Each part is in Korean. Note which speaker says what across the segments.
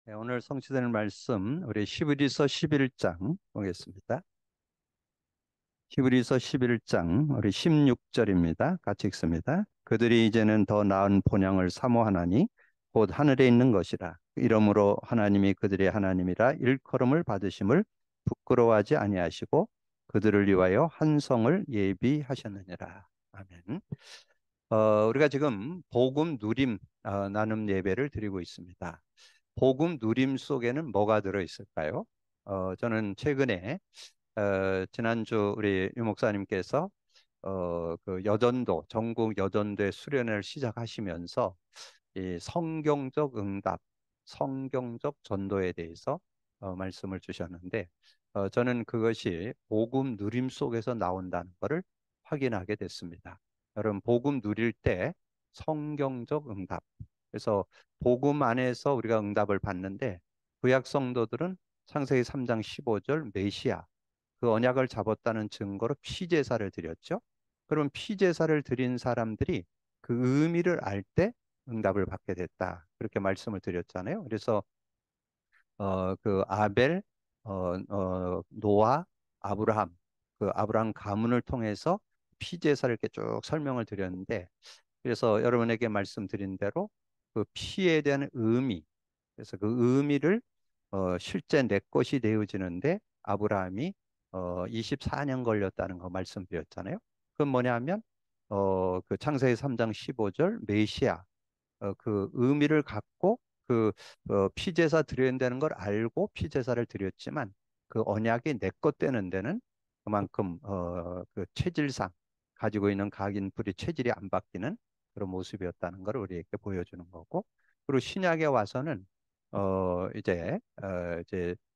Speaker 1: 네, 오늘 성취되는 말씀 우리 히브리서 11장 보겠습니다. 히브리서 11장 우리 16절입니다. 같이 읽습니다. 그들이 이제는 더 나은 본향을 사모하나니 곧 하늘에 있는 것이라. 이러므로 하나님이 그들의 하나님이라 일컬음을 받으심을 부끄러워하지 아니하시고 그들을 위하여 한 성을 예비하셨느니라. 아멘. 우리가 지금 복음 누림 나눔 예배를 드리고 있습니다. 복음 누림 속에는 뭐가 들어 있을까요? 저는 최근에 지난주 우리 유 목사님께서 그 여전도 전국 여전도의 수련회를 시작하시면서 이 성경적 응답, 성경적 전도에 대해서 말씀을 주셨는데 저는 그것이 복음 누림 속에서 나온다는 것을 확인하게 됐습니다. 여러분 복음 누릴 때 성경적 응답. 그래서 복음 안에서 우리가 응답을 받는데 구약 성도들은 창세기 3장 15절 메시아 그 언약을 잡았다는 증거로 피제사를 드렸죠. 그럼 피제사를 드린 사람들이 그 의미를 알 때 응답을 받게 됐다. 그렇게 말씀을 드렸잖아요. 그래서 그 아벨, 노아, 아브라함, 그 아브라함 가문을 통해서 피제사를 이렇게 쭉 설명을 드렸는데, 그래서 여러분에게 말씀드린 대로 그 피에 대한 의미, 그래서 그 의미를 실제 내 것이 되어지는데 아브라함이 24년 걸렸다는 거 말씀드렸잖아요. 그건 뭐냐면 그 창세기 3장 15절 메시아 그 의미를 갖고 그 피제사 드려야 된다는 걸 알고 피제사를 드렸지만 그 언약이 내 것 되는 데는 그만큼 그 체질상 가지고 있는 각인 불이 체질이 안 바뀌는 그런 모습이었다는 걸 우리에게 보여주는 거고 그리고 신약에 와서는 이제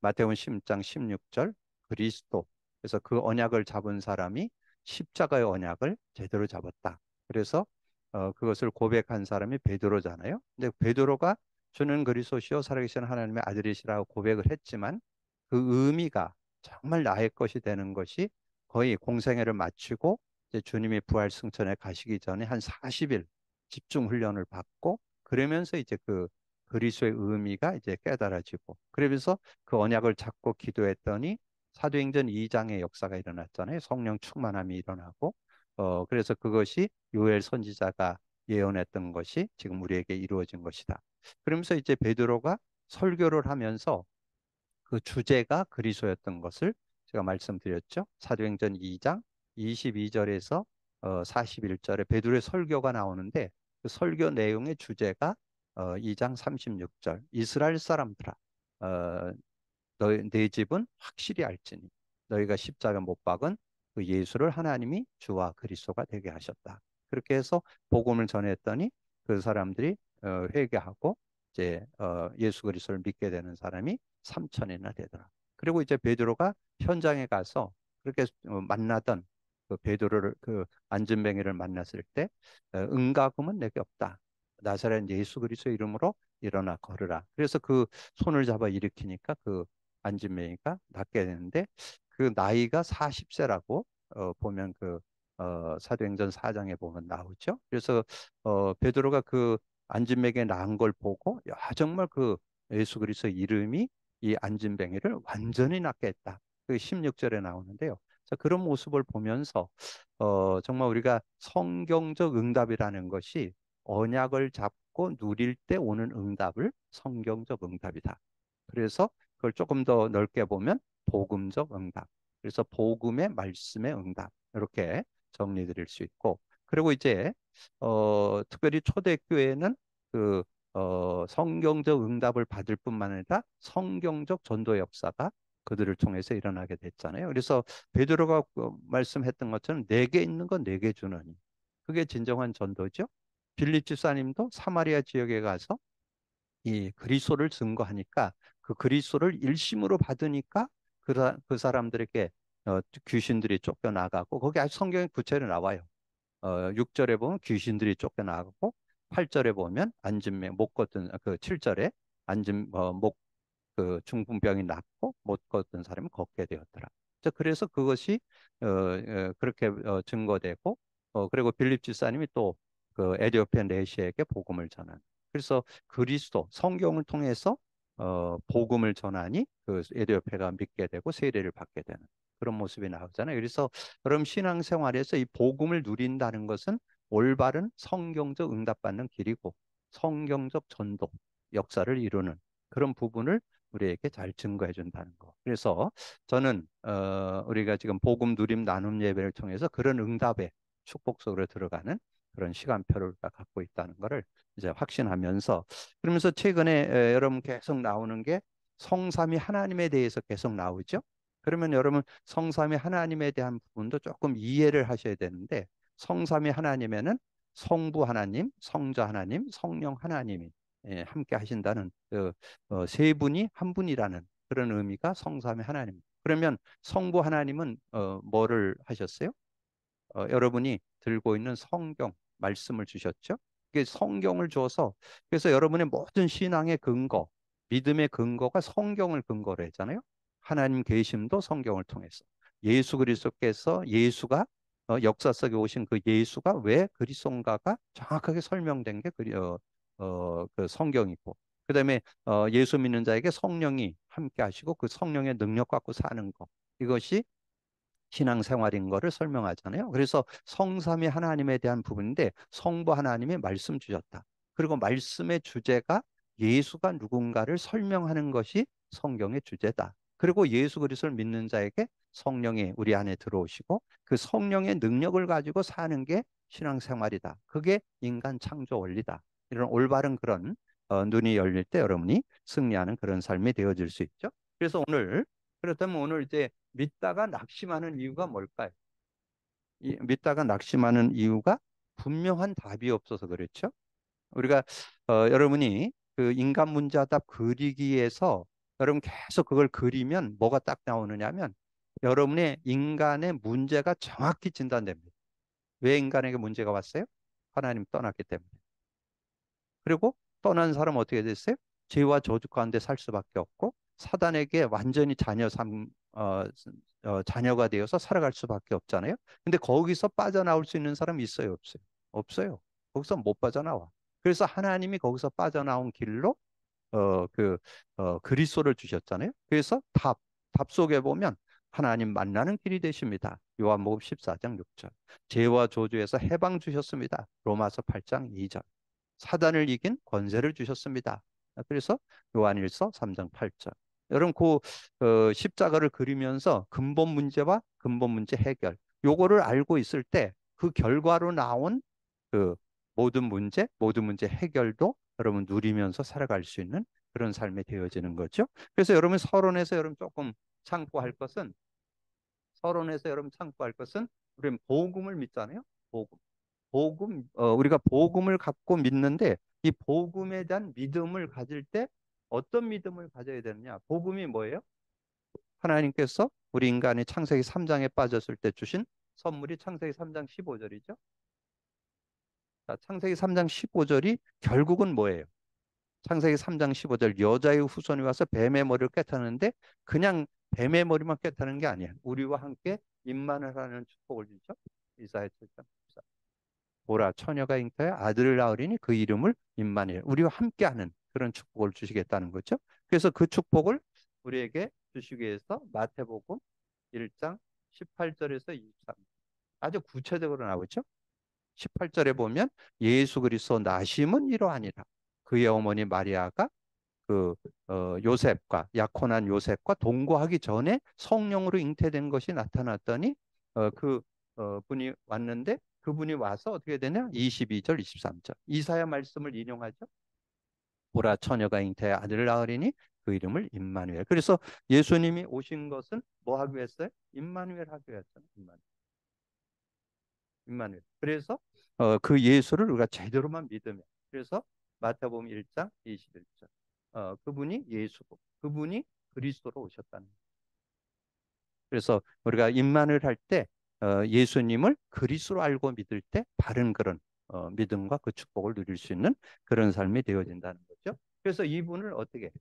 Speaker 1: 마태복음 10장 16절 그리스도 그래서 그 언약을 잡은 사람이 십자가의 언약을 제대로 잡았다. 그래서 그것을 고백한 사람이 베드로잖아요. 근데 베드로가 주는 그리스도시요 살아계신 하나님의 아들이시라고 고백을 했지만 그 의미가 정말 나의 것이 되는 것이 거의 공생애를 마치고 이제 주님이 부활 승천에 가시기 전에 한 40일 집중 훈련을 받고 그러면서 이제 그 그리스도의 의미가 이제 깨달아지고 그러면서 그 언약을 잡고 기도했더니 사도행전 2장의 역사가 일어났잖아요. 성령 충만함이 일어나고 그래서 그것이 요엘 선지자가 예언했던 것이 지금 우리에게 이루어진 것이다. 그러면서 이제 베드로가 설교를 하면서 그 주제가 그리스도였던 것을 제가 말씀드렸죠. 사도행전 2장 22절에서 41절에 베드로의 설교가 나오는데 그 설교 내용의 주제가 2장 36절 이스라엘 사람들아 내 집은 확실히 알지니 너희가 십자가 못 박은 그 예수를 하나님이 주와 그리스도가 되게 하셨다. 그렇게 해서 복음을 전했더니 그 사람들이 회개하고 이제 예수 그리스도를 믿게 되는 사람이 3천이나 되더라. 그리고 이제 베드로가 현장에 가서 그렇게 만나던 그 베드로를 그 안진뱅이를 만났을 때 응가금은 내게 없다. 나사렛 예수 그리스도 이름으로 일어나 걸으라. 그래서 그 손을 잡아 일으키니까 그 안진뱅이가 낫게 되는데 그 나이가 40세라고 보면 그 사도행전 4장에 보면 나오죠. 그래서 베드로가 그 안진뱅이가 나은 걸 보고 야 정말 그 예수 그리스도 이름이 이 안진뱅이를 완전히 낫게 했다. 그 16절에 나오는데요. 자, 그런 모습을 보면서 정말 우리가 성경적 응답이라는 것이 언약을 잡고 누릴 때 오는 응답을 성경적 응답이다. 그래서 그걸 조금 더 넓게 보면 복음적 응답. 그래서 복음의 말씀의 응답. 이렇게 정리 드릴 수 있고. 그리고 이제 특별히 초대교회는 그 성경적 응답을 받을 뿐만 아니라 성경적 전도 역사가 그들을 통해서 일어나게 됐잖아요. 그래서 베드로가 말씀했던 것처럼 내게 있는 건 내게 주느니 그게 진정한 전도죠. 빌립 집사님도 사마리아 지역에 가서 이 그리스도를 증거하니까 그 그리스도를 일심으로 받으니까 그 사람들에게 귀신들이 쫓겨나가고 거기 아주 성경에 구체로 나와요. 6절에 보면 귀신들이 쫓겨나가고 8절에 보면 안진뱅 못 걷던 그 7절에 안진 그 중풍병이 낫고 못 걷던 사람이 걷게 되었더라. 그래서 그것이 그렇게 증거되고 그리고 빌립 집사님이 또 그 에디오피아 내시에게 복음을 전한. 그래서 그리스도 성경을 통해서 복음을 전하니 그 에디오피아가 믿게 되고 세례를 받게 되는 그런 모습이 나오잖아요. 그래서 여러분 신앙생활에서 이 복음을 누린다는 것은 올바른 성경적 응답받는 길이고 성경적 전도 역사를 이루는 그런 부분을 우리에게 잘 증거해 준다는 거. 그래서 저는 우리가 지금 복음 누림 나눔 예배를 통해서 그런 응답의 축복 속으로 들어가는 그런 시간표를 갖고 있다는 것을 이제 확신하면서 그러면서 최근에 여러분 계속 나오는 게 성삼위 하나님에 대해서 계속 나오죠. 그러면 여러분 성삼위 하나님에 대한 부분도 조금 이해를 하셔야 되는데 성삼위 하나님에는 성부 하나님, 성자 하나님, 성령 하나님이 함께 하신다는 세 분이 한 분이라는 그런 의미가 성삼위 하나님. 그러면 성부 하나님은 뭐를 하셨어요? 여러분이 들고 있는 성경 말씀을 주셨죠. 이게 성경을 줘서 그래서 여러분의 모든 신앙의 근거, 믿음의 근거가 성경을 근거로 했잖아요. 하나님 계심도 성경을 통해서 예수 그리스도께서 예수가 역사 속에 오신 그 예수가 왜 그리스도인가가 정확하게 설명된 게 그 성경이고 그다음에 예수 믿는 자에게 성령이 함께 하시고 그 성령의 능력 갖고 사는 것 이것이 신앙생활인 거를 설명하잖아요. 그래서 성삼위 하나님에 대한 부분인데 성부 하나님이 말씀 주셨다. 그리고 말씀의 주제가 예수가 누군가를 설명하는 것이 성경의 주제다. 그리고 예수 그리스도를 믿는 자에게 성령이 우리 안에 들어오시고 그 성령의 능력을 가지고 사는 게 신앙생활이다. 그게 인간 창조 원리다. 이런 올바른 그런 눈이 열릴 때 여러분이 승리하는 그런 삶이 되어질 수 있죠. 그래서 오늘 그렇다면 오늘 이제 믿다가 낙심하는 이유가 뭘까요? 믿다가 낙심하는 이유가 분명한 답이 없어서 그렇죠. 우리가 여러분이 그 인간 문자답 그리기에서 여러분 계속 그걸 그리면 뭐가 딱 나오느냐면 여러분의 인간의 문제가 정확히 진단됩니다. 왜 인간에게 문제가 왔어요? 하나님 떠났기 때문에. 그리고 떠난 사람 어떻게 됐어요? 죄와 저주 가운데 살 수밖에 없고 사단에게 완전히 자녀가 되어서 살아갈 수밖에 없잖아요. 근데 거기서 빠져나올 수 있는 사람이 있어요, 없어요? 없어요. 거기서 못 빠져나와. 그래서 하나님이 거기서 빠져나온 길로 그리스도를 주셨잖아요. 그래서 답 속에 보면 하나님 만나는 길이 되십니다. 요한복음 14장 6절. 죄와 저주에서 해방 주셨습니다. 로마서 8장 2절. 사단을 이긴 권세를 주셨습니다. 그래서 요한일서 3장 8절. 여러분 십자가를 그리면서 근본 문제와 근본 문제 해결 요거를 알고 있을 때 그 결과로 나온 그 모든 문제 해결도 여러분 누리면서 살아갈 수 있는 그런 삶이 되어지는 거죠. 그래서 여러분 서론에서 여러분 조금 참고할 것은 서론에서 여러분 참고할 것은 우리는 복음을 믿잖아요. 복음. 우리가 복음을 갖고 믿는데 이 복음에 대한 믿음을 가질 때 어떤 믿음을 가져야 되느냐? 복음이 뭐예요? 하나님께서 우리 인간이 창세기 3장에 빠졌을 때 주신 선물이 창세기 3장 15절이죠. 자, 창세기 3장 15절이 결국은 뭐예요? 창세기 3장 15절 여자의 후손이 와서 뱀의 머리를 꿰타는데 그냥 뱀의 머리만 꿰타는 게 아니야. 우리와 함께 임만을 하는 축복을 주죠. 이사야 7장 보라 처녀가 잉타여 아들을 낳으리니 그 이름을 임마누엘 우리와 함께하는 그런 축복을 주시겠다는 거죠. 그래서 그 축복을 우리에게 주시기 위해서 마태복음 1장 18절에서 23절 아주 구체적으로 나오죠. 18절에 보면 예수 그리스도 나심은 이러하니라. 그의 어머니 마리아가 그 요셉과 약혼한 요셉과 동거하기 전에 성령으로 잉태된 것이 나타났더니 분이 왔는데 그분이 와서 어떻게 되냐? 22절, 23절. 이사야 말씀을 인용하죠. 보라 처녀가 잉태해 아들을 낳으리니 그 이름을 임마누엘. 그래서 예수님이 오신 것은 뭐 하기 위해서요? 임마누엘 하기 위해서요. 임마누엘. 그래서 그 예수를 우리가 제대로만 믿으면 그래서 마태복음 1장 21절. 그분이 예수고 그분이 그리스도로 오셨다는 거예요. 그래서 우리가 임만을 할 때 예수님을 그리스도로 알고 믿을 때 바른 그런 믿음과 그 축복을 누릴 수 있는 그런 삶이 되어진다는 거죠. 그래서 이분을 어떻게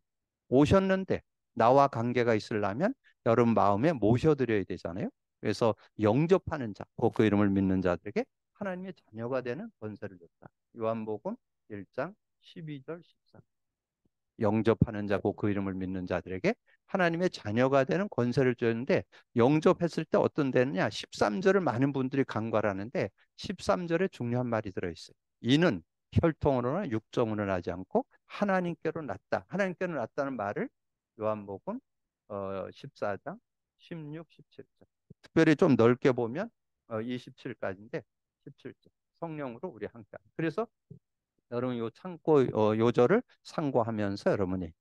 Speaker 1: 오셨는데 나와 관계가 있으려면 여러분 마음에 모셔드려야 되잖아요. 그래서 영접하는 자, 곧 그 이름을 믿는 자들에게 하나님의 자녀가 되는 권세를 줬다. 요한복음 1장 12절 13. 영접하는 자고 그 이름을 믿는 자들에게 하나님의 자녀가 되는 권세를 주었는데 영접했을 때 어떤 되느냐? 13절을 많은 분들이 간과하는데 13절에 중요한 말이 들어있어요. 이는 혈통으로나 육정으로 하지 않고 하나님께로 났다. 하나님께로 났다는 말을 요한복음 14장 16, 17절. 특별히 좀 넓게 보면 27까지인데 17절. 성령으로 우리 함께. 그래서 여러분 요 참고 요절을 상고하면서 여러분이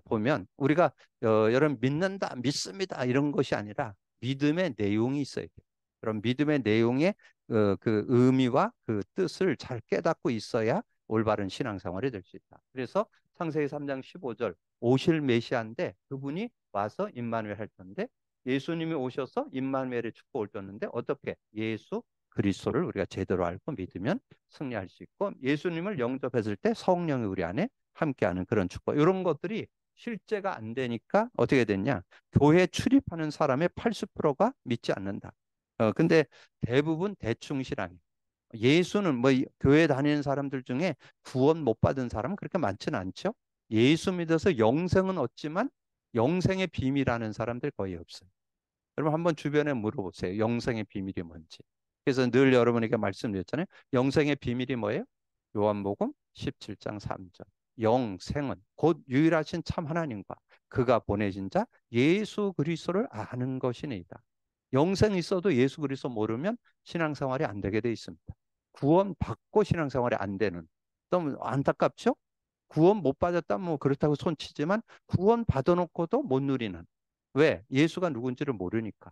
Speaker 1: 보면 우리가 여러분 믿는다, 믿습니다 이런 것이 아니라 믿음의 내용이 있어야 돼요. 그럼 믿음의 내용의 그 의미와 그 뜻을 잘 깨닫고 있어야 올바른 신앙생활이 될 수 있다. 그래서 창세기 3장 15절 오실 메시아인데 그분이 와서 임마누엘 할 텐데 예수님이 오셔서 임마누엘의 축복을 줬는데 어떻게 예수 그리스도를 우리가 제대로 알고 믿으면 승리할 수 있고 예수님을 영접했을 때 성령이 우리 안에 함께하는 그런 축복 이런 것들이 실제가 안 되니까 어떻게 됐냐 교회 출입하는 사람의 80%가 믿지 않는다. 근데 대부분 대충 신앙이 예수는 뭐 교회 다니는 사람들 중에 구원 못 받은 사람은 그렇게 많지는 않죠. 예수 믿어서 영생은 얻지만 영생의 비밀하는 사람들 거의 없어요. 여러분 한번 주변에 물어보세요. 영생의 비밀이 뭔지. 그래서 늘 여러분에게 말씀드렸잖아요. 영생의 비밀이 뭐예요? 요한복음 17장 3절. 영생은 곧 유일하신 참 하나님과 그가 보내신 자 예수 그리스도를 아는 것이니이다. 영생이 있어도 예수 그리스도 모르면 신앙생활이 안 되게 돼 있습니다. 구원 받고 신앙생활이 안 되는. 너무 안타깝죠? 구원 못 받았다면 뭐 그렇다고 손치지만 구원 받아놓고도 못 누리는. 왜? 예수가 누군지를 모르니까.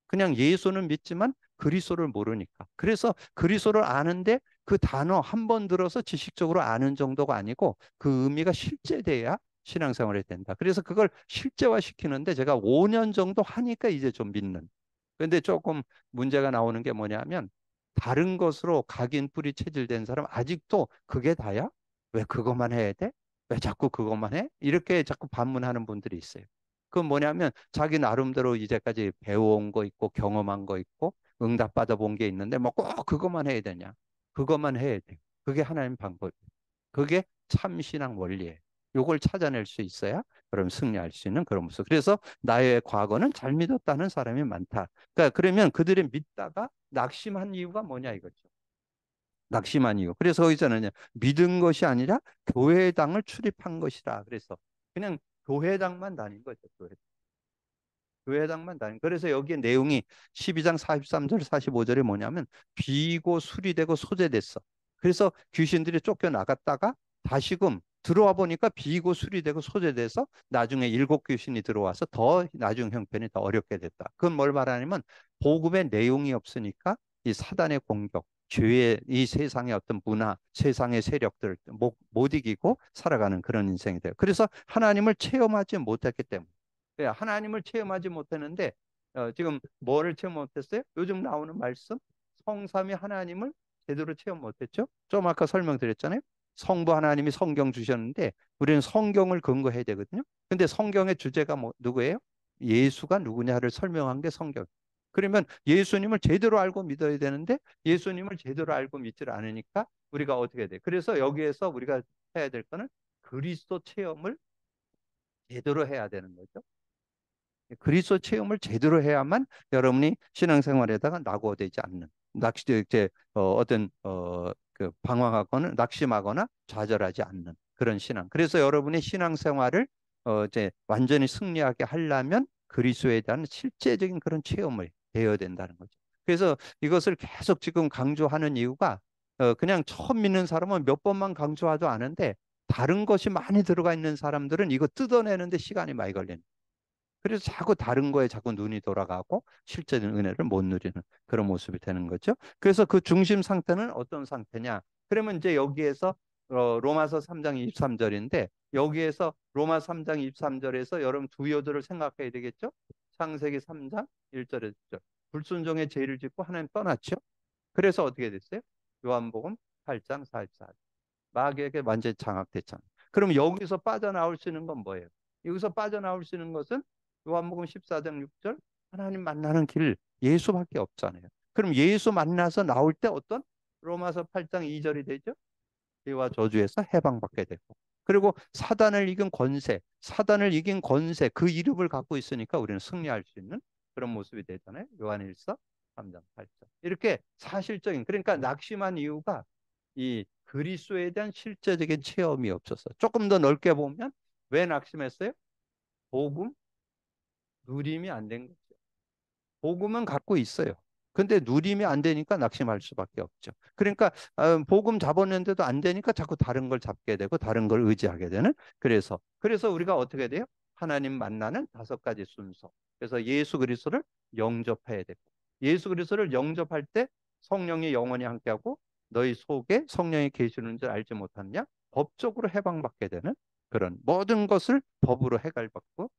Speaker 1: 그냥 예수는 믿지만 그리스도를 모르니까. 그래서 그리스도를 아는데 그 단어 한 번 들어서 지식적으로 아는 정도가 아니고 그 의미가 실제돼야 신앙생활이 된다. 그래서 그걸 실제화시키는데 제가 5년 정도 하니까 이제 좀 믿는. 그런데 조금 문제가 나오는 게 뭐냐면 다른 것으로 각인 뿌리 체질된 사람 아직도 그게 다야? 왜 그것만 해야 돼? 왜 자꾸 그것만 해? 이렇게 자꾸 반문하는 분들이 있어요. 그건 뭐냐면 자기 나름대로 이제까지 배워온 거 있고 경험한 거 있고 응답받아 본 게 있는데 뭐 꼭 그것만 해야 되냐? 그것만 해야 돼. 그게 하나님 방법이에요. 그게 참신앙 원리예요. 요걸 찾아낼 수 있어야 그럼 승리할 수 있는 그런 모습. 그래서 나의 과거는 잘 믿었다는 사람이 많다. 그러니까 그러면 그들이 믿다가 낙심한 이유가 뭐냐 이거죠. 낙심한 이유. 그래서 거기서는 믿은 것이 아니라 교회당을 출입한 것이라. 그래서 그냥 교회당만 다닌 거죠. 교회당만 다닌. 그래서 여기에 내용이 12장 43절 45절에 뭐냐면 비고 수리되고 소재됐어. 그래서 귀신들이 쫓겨나갔다가 다시금 들어와 보니까 비고 수리되고 소재돼서 나중에 7귀신이 들어와서 더 나중 형편이 더 어렵게 됐다. 그건 뭘 말하냐면 복음의 내용이 없으니까 이 사단의 공격, 죄의 이 세상의 어떤 문화, 세상의 세력들 못 이기고 살아가는 그런 인생이 돼요. 그래서 하나님을 체험하지 못했기 때문에 하나님을 체험하지 못했는데 지금 뭐를 체험 못했어요? 요즘 나오는 말씀 성삼위 하나님을 제대로 체험 못했죠? 좀 아까 설명드렸잖아요. 성부 하나님이 성경 주셨는데 우리는 성경을 근거해야 되거든요. 근데 성경의 주제가 누구예요? 예수가 누구냐를 설명한 게 성경. 그러면 예수님을 제대로 알고 믿어야 되는데 예수님을 제대로 알고 믿질 않으니까 우리가 어떻게 돼? 그래서 여기에서 우리가 해야 될 거는 그리스도 체험을 제대로 해야 되는 거죠. 그리스도 체험을 제대로 해야만 여러분이 신앙생활에다가 낙오되지 않는 낚시 이제 어떤 그 방황하거나 낙심하거나 좌절하지 않는 그런 신앙. 그래서 여러분이 신앙생활을 이제 완전히 승리하게 하려면 그리스도에 대한 실제적인 그런 체험을 되어야 된다는 거죠. 그래서 이것을 계속 지금 강조하는 이유가 그냥 처음 믿는 사람은 몇 번만 강조하도 아는데 다른 것이 많이 들어가 있는 사람들은 이거 뜯어내는데 시간이 많이 걸리는. 그래서 자꾸 다른 거에 자꾸 눈이 돌아가고 실제적인 은혜를 못 누리는 그런 모습이 되는 거죠. 그래서 그 중심 상태는 어떤 상태냐? 그러면 이제 여기에서 로마서 3장 23절인데 여기에서 로마 3장 23절에서 여러분 두 요들을 생각해야 되겠죠? 창세기 3장 1절에서 2절. 불순종의 죄를 짓고 하나님 떠났죠. 그래서 어떻게 됐어요? 요한복음 8장 44절. 마귀에게 완전히 장악됐잖아요. 그럼 여기서 빠져나올 수 있는 건 뭐예요? 여기서 빠져나올 수 있는 것은 요한복음 14장 6절 하나님 만나는 길 예수밖에 없잖아요. 그럼 예수 만나서 나올 때 어떤 로마서 8장 2절이 되죠? 죄와 저주에서 해방받게 되고 그리고 사단을 이긴 권세, 사단을 이긴 권세 그 이름을 갖고 있으니까 우리는 승리할 수 있는 그런 모습이 되잖아요. 요한일서 3장 8절. 이렇게 사실적인 그러니까 낙심한 이유가 이 그리스도에 대한 실제적인 체험이 없어서 조금 더 넓게 보면 왜 낙심했어요? 복음 누림이 안 된 거죠. 복음은 갖고 있어요. 근데 누림이 안 되니까 낙심할 수밖에 없죠. 그러니까 복음 잡았는데도 안 되니까 자꾸 다른 걸 잡게 되고 다른 걸 의지하게 되는. 그래서 우리가 어떻게 돼요? 하나님 만나는 5가지 순서. 그래서 예수 그리스도를 영접해야 되고 예수 그리스도를 영접할 때 성령이 영원히 함께하고 너희 속에 성령이 계시는 줄 알지 못하느냐? 법적으로 해방받게 되는 그런 모든 것을 법으로 해결받고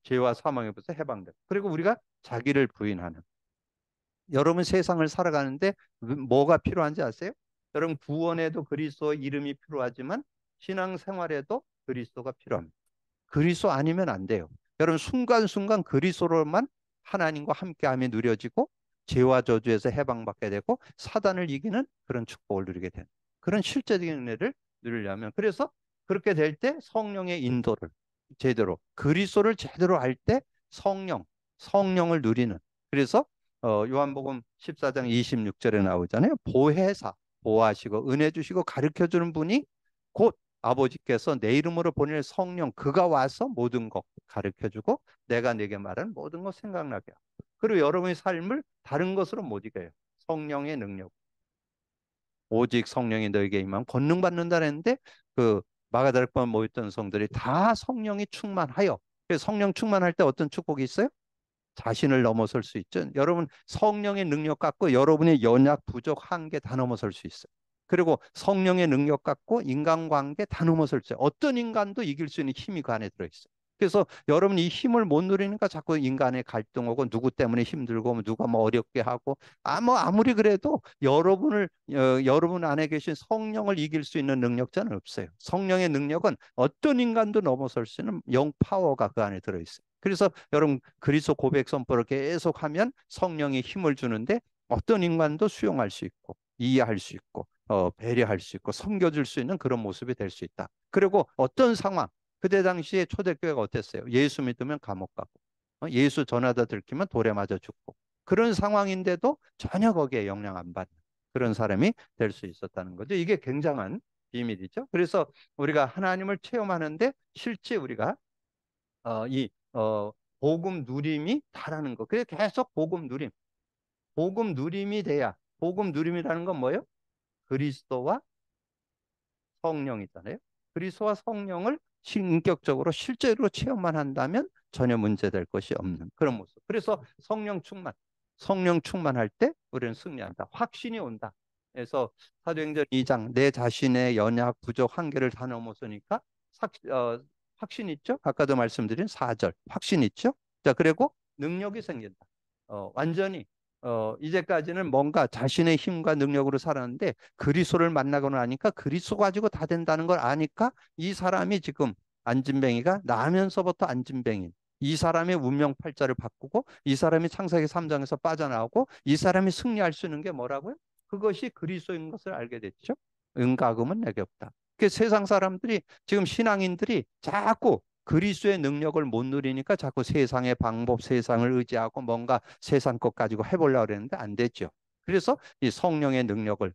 Speaker 1: 죄와 사망에부터 해방되고 그리고 우리가 자기를 부인하는. 여러분 세상을 살아가는데 뭐가 필요한지 아세요? 여러분 구원에도 그리스도 이름이 필요하지만 신앙생활에도 그리스도가 필요합니다. 그리스도 아니면 안 돼요. 여러분 순간순간 그리스도로만 하나님과 함께함이 누려지고 죄와 저주에서 해방받게 되고 사단을 이기는 그런 축복을 누리게 되는 그런 실제적인 은혜를 누리려면 그래서 그렇게 될 때 성령의 인도를 제대로 그리스도를 제대로 알 때 성령을 누리는 그래서 요한복음 14장 26절에 나오잖아요. 보혜사 보호하시고 은혜 주시고 가르쳐 주는 분이 곧 아버지께서 내 이름으로 보낼 성령 그가 와서 모든 것 가르쳐 주고 내가 내게 말한 모든 것 생각나게 하고 그리고 여러분의 삶을 다른 것으로 못 이겨요. 성령의 능력 오직 성령이 너에게 임하면 권능 받는다 했는데 그 마가다락방 모였던 성들이 다 성령이 충만하여 그래서 성령 충만할 때 어떤 축복이 있어요? 자신을 넘어설 수 있죠. 여러분 성령의 능력 갖고 여러분의 연약, 부족, 한계 다 넘어설 수 있어요. 그리고 성령의 능력 갖고 인간관계 다 넘어설 수 있어요. 어떤 인간도 이길 수 있는 힘이 그 안에 들어있어요. 그래서 여러분 이 힘을 못 누리니까 자꾸 인간의 갈등 오고 누구 때문에 힘들고 뭐 누가 뭐 어렵게 하고 뭐 아무리 그래도 여러분 안에 계신 성령을 이길 수 있는 능력자는 없어요. 성령의 능력은 어떤 인간도 넘어설 수 있는 영 파워가 그 안에 들어있어요. 그래서 여러분 그리스도 고백 선포를 계속하면 성령이 힘을 주는데 어떤 인간도 수용할 수 있고 이해할 수 있고 배려할 수 있고 섬겨줄 수 있는 그런 모습이 될 수 있다. 그리고 어떤 상황 그때 당시에 초대교회가 어땠어요? 예수 믿으면 감옥 가고 예수 전하다 들키면 돌에 맞아 죽고 그런 상황인데도 전혀 거기에 영향 안 받는 그런 사람이 될 수 있었다는 거죠. 이게 굉장한 비밀이죠. 그래서 우리가 하나님을 체험하는데 실제 우리가 이 복음 누림이 다라는 거. 그래서 계속 복음 누림. 복음 누림이 돼야 복음 누림이라는 건 뭐예요? 그리스도와 성령이잖아요. 그리스도와 성령을 인격적으로 실제로 체험만 한다면 전혀 문제될 것이 없는 그런 모습. 그래서 성령 충만할 때 우리는 승리한다. 확신이 온다. 그래서 사도행전 2장 내 자신의 연약, 부족, 한계를 다 넘어서니까 확신 있죠? 아까도 말씀드린 4절 확신 있죠? 자, 그리고 능력이 생긴다. 완전히 이제까지는 뭔가 자신의 힘과 능력으로 살았는데 그리스도를 만나고 나니까 그리스도 가지고 다 된다는 걸 아니까 이 사람이 지금 안진뱅이가 나면서부터 안진뱅인 이 사람의 운명 팔자를 바꾸고 이 사람이 창세기 3장에서 빠져나오고 이 사람이 승리할 수 있는 게 뭐라고요? 그것이 그리스도인 것을 알게 됐죠. 은가금은 내게 없다. 그 세상 사람들이 지금 신앙인들이 자꾸 그리스도의 능력을 못 누리니까 자꾸 세상의 방법, 세상을 의지하고 뭔가 세상 것 가지고 해보려고 그랬는데 안 됐죠. 그래서 이 성령의 능력을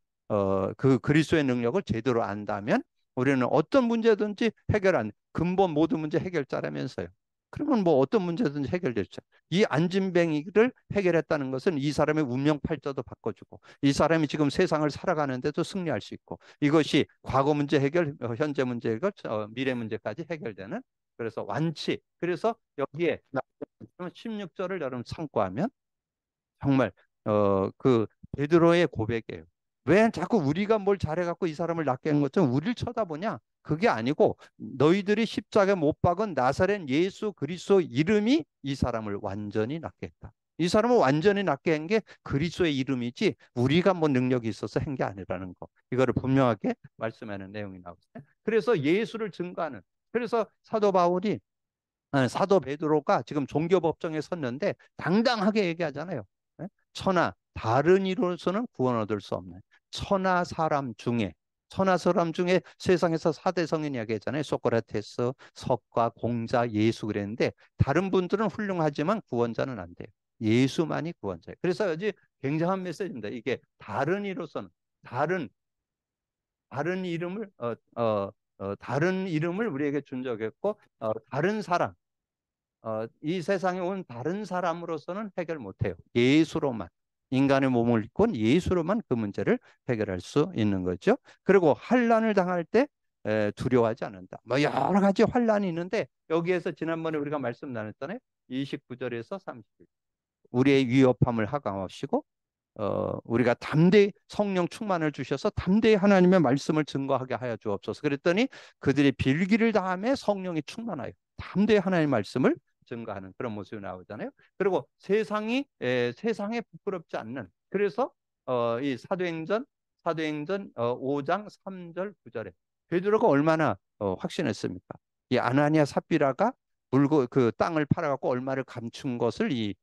Speaker 1: 그 그리스도의 능력을 제대로 안다면 우리는 어떤 문제든지 근본 모든 문제 해결자라면서요. 그러면 뭐 어떤 문제든지 해결됐죠. 이 안진뱅이를 해결했다는 것은 이 사람의 운명 팔자도 바꿔주고 이 사람이 지금 세상을 살아가는데도 승리할 수 있고 이것이 과거 문제 해결, 현재 문제 해결, 미래 문제까지 해결되는 그래서 완치. 그래서 여기에 16절을 여러분 참고하면 정말 그 베드로의 고백이에요. 왜 자꾸 우리가 뭘 잘해갖고 이 사람을 낫게 한 것처럼 우리를 쳐다보냐? 그게 아니고 너희들이 십자가에 못 박은 나사렛 예수 그리스도 이름이 이 사람을 완전히 낫게 했다. 이 사람을 완전히 낫게 한 게 그리스도의 이름이지 우리가 뭐 능력이 있어서 한 게 아니라는 거. 이거를 분명하게 말씀하는 내용이 나오죠. 그래서 예수를 증거하는 그래서 사도 베드로가 지금 종교 법정에 섰는데 당당하게 얘기하잖아요. 예? 천하 다른 이로서는 구원 얻을 수 없는 천하 사람 중에 천하 사람 중에 세상에서 4대 성인 이야기했잖아요. 소크라테스, 석가, 공자, 예수 그랬는데 다른 분들은 훌륭하지만 구원자는 안 돼요. 예수만이 구원자예요. 그래서 아주 굉장한 메시지입니다. 이게 다른 이로서는 다른 다른 이름을 다른 이름을 우리에게 준 적이 없고 다른 사람 이 세상에 온 다른 사람으로서는 해결 못해요. 예수로만 인간의 몸을 입고 온 예수로만 그 문제를 해결할 수 있는 거죠. 그리고 환난을 당할 때 두려워하지 않는다. 뭐 여러 가지 환난이 있는데 여기에서 지난번에 우리가 말씀 나눴잖아요. 29절에서 30절. 우리의 위협함을 하강하시고 우리가 담대히 성령 충만을 주셔서 담대히 하나님의 말씀을 증거하게 하여 주옵소서. 그랬더니 그들이 빌기를 다함에 성령이 충만하여 담대히 하나님의 말씀을 증거하는 그런 모습이 나오잖아요. 그리고 세상에 부끄럽지 않는 그래서 이 사도행전 5장 3절 9절에 베드로가 얼마나 확신했습니까? 이 아나니아 삽비라가 물고 그 땅을 팔아갖고 얼마를 감춘 것을 이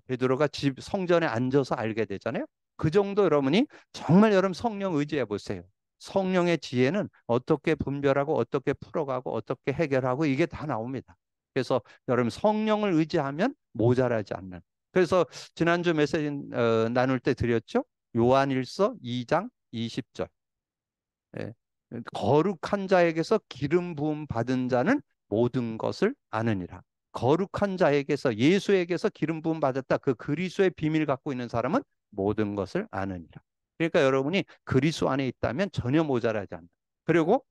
Speaker 1: 베드로가 집 성전에 앉아서 알게 되잖아요. 그 정도 여러분이 정말 여러분 성령 의지해 보세요. 성령의 지혜는 어떻게 분별하고 어떻게 풀어가고 어떻게 해결하고 이게 다 나옵니다. 그래서 여러분 성령을 의지하면 모자라지 않는. 그래서 지난주 메시지 나눌 때 드렸죠. 요한일서 2장 20절. 예. 거룩한 자에게서 기름 부음 받은 자는 모든 것을 아느니라. 거룩한 자에게서 예수에게서 기름 부음 받았다. 그 그리스도의 비밀 갖고 있는 사람은 모든 것을 아느니라. 그러니까 여러분이 그리스도 안에 있다면 전혀 모자라지 않는다. 그리고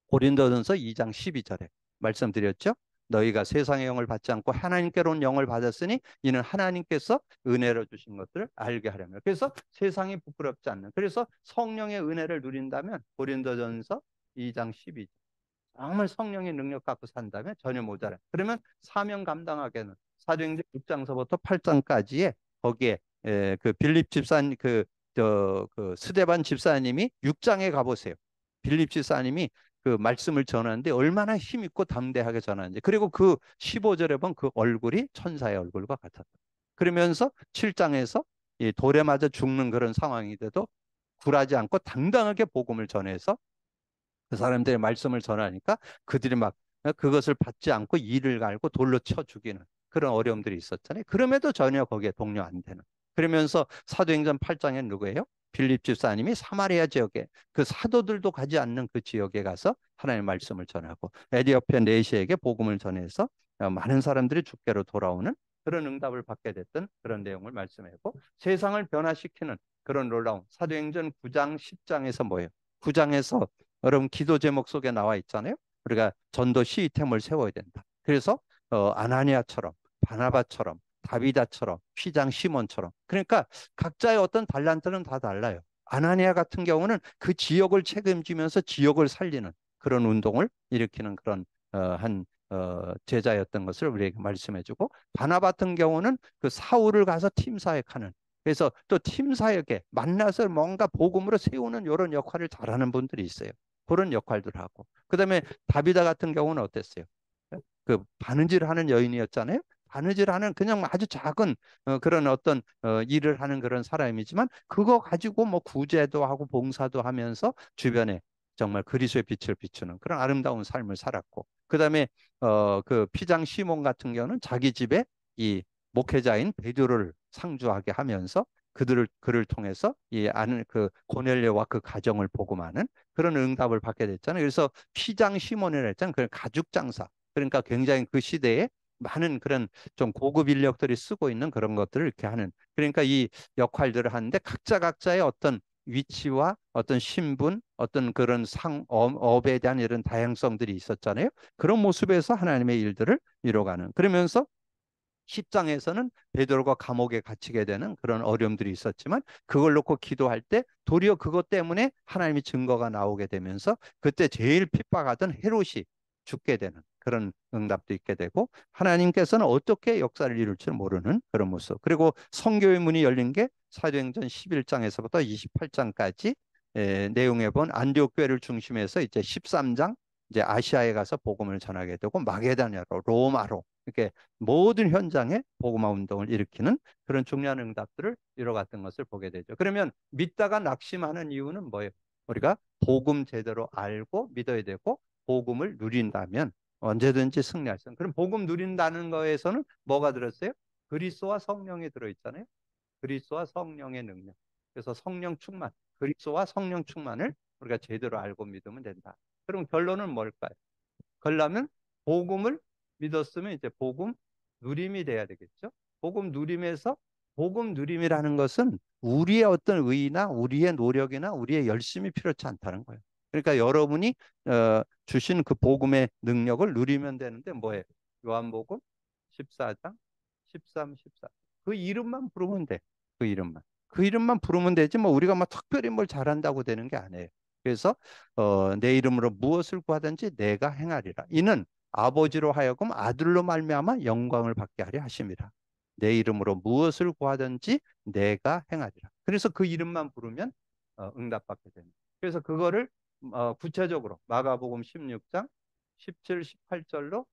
Speaker 1: 고린도전서 2장 12절에 말씀드렸죠. 너희가 세상의 영을 받지 않고 하나님께로 온 영을 받았으니 이는 하나님께서 은혜로 주신 것들을 알게 하려면. 그래서 세상이 부끄럽지 않는. 그래서 성령의 은혜를 누린다면 고린도전서 2장 12절. 정말 성령의 능력 갖고 산다면 전혀 모자라. 그러면 사명 감당하게는 사도행전 6장서부터 8장까지에 거기에 그 빌립 집사님 그 스데반 집사님이 6장에 가보세요. 빌립 집사님이 그 말씀을 전하는데 얼마나 힘있고 담대하게 전하는지. 그리고 그 15절에 보면 그 얼굴이 천사의 얼굴과 같았다. 그러면서 7장에서 이 돌에 맞아 죽는 그런 상황이 돼도 굴하지 않고 당당하게 복음을 전해서 그 사람들의 말씀을 전하니까 그들이 막 그것을 받지 않고 이를 갈고 돌로 쳐 죽이는 그런 어려움들이 있었잖아요. 그럼에도 전혀 거기에 동료 안 되는. 그러면서 사도행전 8장에 누구예요? 빌립 집사님이 사마리아 지역에 그 사도들도 가지 않는 그 지역에 가서 하나님의 말씀을 전하고 에디오피아 내시에게 복음을 전해서 많은 사람들이 주께로 돌아오는 그런 응답을 받게 됐던 그런 내용을 말씀했고 세상을 변화시키는 그런 놀라운 사도행전 9장 10장에서 뭐예요? 9장에서 여러분 기도 제목 속에 나와 있잖아요. 우리가 전도 시스템을 세워야 된다. 그래서 아나니아처럼 바나바처럼 다비다처럼 휘장 시몬처럼 그러니까 각자의 어떤 달란트는 다 달라요. 아나니아 같은 경우는 그 지역을 책임지면서 지역을 살리는 그런 운동을 일으키는 그런 한 제자였던 것을 우리에게 말씀해주고 바나바 같은 경우는 그 사울을 가서 팀 사역하는 그래서 또 팀 사역에 만나서 뭔가 복음으로 세우는 이런 역할을 잘하는 분들이 있어요. 그런 역할들을 하고 그다음에 다비다 같은 경우는 어땠어요? 그 바느질하는 여인이었잖아요. 바느질하는 그냥 아주 작은 그런 어떤 일을 하는 그런 사람이지만 그거 가지고 뭐 구제도 하고 봉사도 하면서 주변에 정말 그리스도의 빛을 비추는 그런 아름다운 삶을 살았고 그다음에 그 피장 시몬 같은 경우는 자기 집에 이 목회자인 베드로를 상주하게 하면서 그를 통해서 이 아는 그 고넬료와 그 가정을 복음하는 그런 응답을 받게 됐잖아요. 그래서 피장 시몬이라 했잖아요. 그 가죽 장사. 그러니까 굉장히 그 시대에 많은 그런 좀 고급 인력들이 쓰고 있는 그런 것들을 이렇게 하는. 그러니까 이 역할들을 하는데 각자의 어떤 위치와 어떤 신분, 어떤 그런 업에 대한 이런 다양성들이 있었잖아요. 그런 모습에서 하나님의 일들을 이뤄가는. 그러면서 10장에서는 베드로가 감옥에 갇히게 되는 그런 어려움들이 있었지만 그걸 놓고 기도할 때 도리어 그것 때문에 하나님의 증거가 나오게 되면서 그때 제일 핍박하던 헤롯이 죽게 되는 그런 응답도 있게 되고 하나님께서는 어떻게 역사를 이룰지 모르는 그런 모습. 그리고 성교의 문이 열린 게 사도행전 11장에서부터 28장까지 내용에 본 안디옥 교회를 중심해서 이제 13장 이제 아시아에 가서 복음을 전하게 되고 마게다냐로 로마로 이렇게 모든 현장에 복음화 운동을 일으키는 그런 중요한 응답들을 이뤄갔던 것을 보게 되죠. 그러면 믿다가 낙심하는 이유는 뭐예요? 우리가 복음 제대로 알고 믿어야 되고 복음을 누린다면 언제든지 승리할 수 있어요. 그럼 복음 누린다는 거에서는 뭐가 들었어요? 그리스도와 성령이 들어있잖아요. 그리스도와 성령의 능력. 그래서 성령 충만, 그리스도와 성령 충만을 우리가 제대로 알고 믿으면 된다. 그럼 결론은 뭘까요? 그러려면 복음을 믿었으면 이제 복음 누림이 돼야 되겠죠. 복음 누림에서 복음 누림이라는 것은 우리의 어떤 의의나 우리의 노력이나 우리의 열심이 필요치 않다는 거예요. 그러니까 여러분이 주신 그 복음의 능력을 누리면 되는데 뭐예요? 요한복음 14장 13, 14. 그 이름만 부르면 돼. 그 이름만. 그 이름만 부르면 되지 뭐 우리가 막 특별히 뭘 잘한다고 되는 게 아니에요. 그래서 내 이름으로 무엇을 구하든지 내가 행하리라. 이는 아버지로 하여금 아들로 말미암아 영광을 받게 하려 하심이라. 내 이름으로 무엇을 구하든지 내가 행하리라. 그래서 그 이름만 부르면 응답받게 됩니다. 그래서 그거를 구체적으로 마가복음 16장 17, 18절로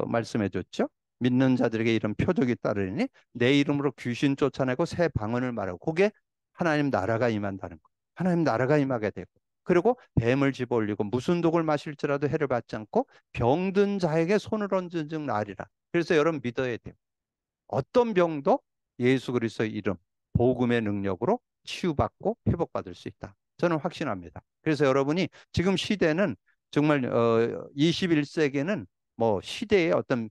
Speaker 1: 말씀해 줬죠. 믿는 자들에게 이런 표적이 따르니 내 이름으로 귀신 쫓아내고 새 방언을 말하고 그게 하나님 나라가 임한다는 거. 하나님 나라가 임하게 되고 그리고 뱀을 집어올리고 무슨 독을 마실지라도 해를 받지 않고 병든 자에게 손을 얹은 즉 나으리라. 그래서 여러분 믿어야 돼요. 어떤 병도 예수 그리스도의 이름, 복음의 능력으로 치유받고 회복받을 수 있다. 저는 확신합니다. 그래서 여러분이 지금 시대는 정말 21세기는 뭐 시대의 어떤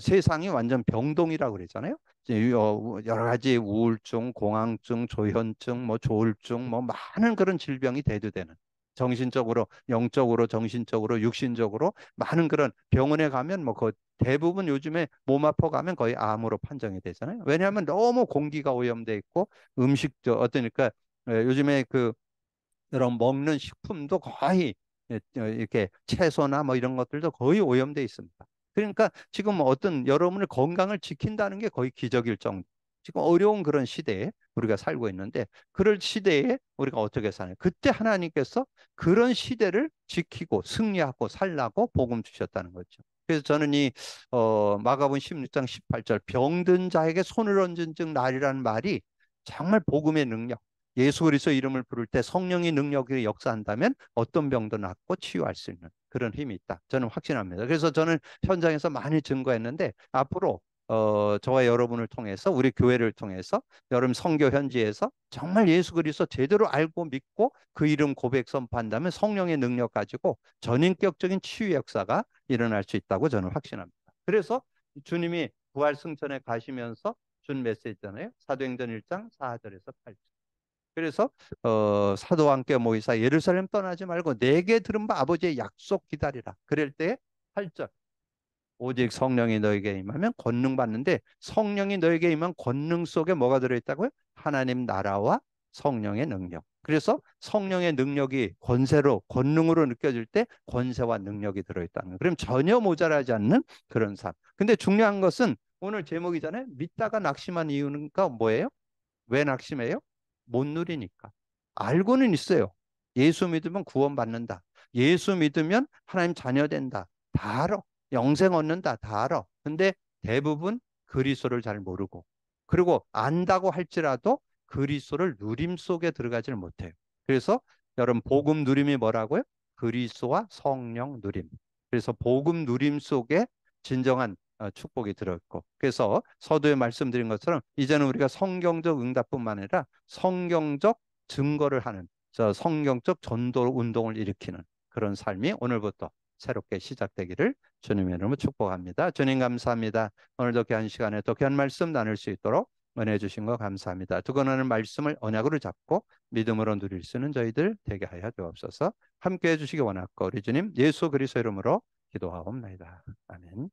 Speaker 1: 세상이 완전 병동이라고 그랬잖아요. 여러 가지 우울증, 공황증, 조현증, 뭐 조울증, 뭐 많은 그런 질병이 대두되는 정신적으로, 영적으로, 정신적으로, 육신적으로 많은 그런 병원에 가면 뭐 그 대부분 요즘에 몸 아파 가면 거의 암으로 판정이 되잖아요. 왜냐하면 너무 공기가 오염돼 있고 음식 어떠니까 요즘에 그 이런 먹는 식품도 거의 이렇게 채소나 뭐 이런 것들도 거의 오염돼 있습니다. 그러니까 지금 어떤 여러분의 건강을 지킨다는 게 거의 기적일 정도. 지금 어려운 그런 시대에 우리가 살고 있는데 그럴 시대에 우리가 어떻게 사냐. 그때 하나님께서 그런 시대를 지키고 승리하고 살라고 복음 주셨다는 거죠. 그래서 저는 이 마가복음 16장 18절 병든 자에게 손을 얹은 즉 나으리라는 말이 정말 복음의 능력 예수 그리스도 이름을 부를 때 성령의 능력이 역사한다면 어떤 병도 낫고 치유할 수 있는 그런 힘이 있다. 저는 확신합니다. 그래서 저는 현장에서 많이 증거했는데 앞으로 저와 여러분을 통해서 우리 교회를 통해서 여러분 선교 현지에서 정말 예수 그리스도 제대로 알고 믿고 그 이름 고백 선포한다면 성령의 능력 가지고 전인격적인 치유 역사가 일어날 수 있다고 저는 확신합니다. 그래서 주님이 부활 승천에 가시면서 준 메시지잖아요. 사도행전 1장 4절에서 8절. 그래서 사도와 함께 모이사 예루살렘 떠나지 말고 내게 들은 바 아버지의 약속 기다리라. 그럴 때 8절 오직 성령이 너에게 임하면 권능 받는데 성령이 너에게 임한 권능 속에 뭐가 들어있다고요? 하나님 나라와 성령의 능력. 그래서 성령의 능력이 권세로 권능으로 느껴질 때 권세와 능력이 들어있다는 거예요. 그럼 전혀 모자라지 않는 그런 삶. 근데 중요한 것은 오늘 제목이잖아요. 믿다가 낙심한 이유가 뭐예요? 왜 낙심해요? 못 누리니까. 알고는 있어요. 예수 믿으면 구원받는다. 예수 믿으면 하나님 자녀 된다. 다 알아. 영생 얻는다. 다 알아. 근데 대부분 그리스도를 잘 모르고 그리고 안다고 할지라도 그리스도를 누림 속에 들어가질 못해요. 그래서 여러분 복음 누림이 뭐라고요? 그리스도와 성령 누림. 그래서 복음 누림 속에 진정한 축복이 들어있고 그래서 서두에 말씀드린 것처럼 이제는 우리가 성경적 응답뿐만 아니라 성경적 증거를 하는 성경적 전도 운동을 일으키는 그런 삶이 오늘부터 새롭게 시작되기를 주님의 이름으로 축복합니다. 주님 감사합니다. 오늘도 귀한 시간에 또 귀한 말씀 나눌 수 있도록 은혜 주신 거 감사합니다. 두고나는 말씀을 언약으로 잡고 믿음으로 누릴 수 있는 저희들 되게 하여 주옵소서. 함께해 주시기 원하고 우리 주님 예수 그리스도 이름으로 기도하옵나이다. 아멘.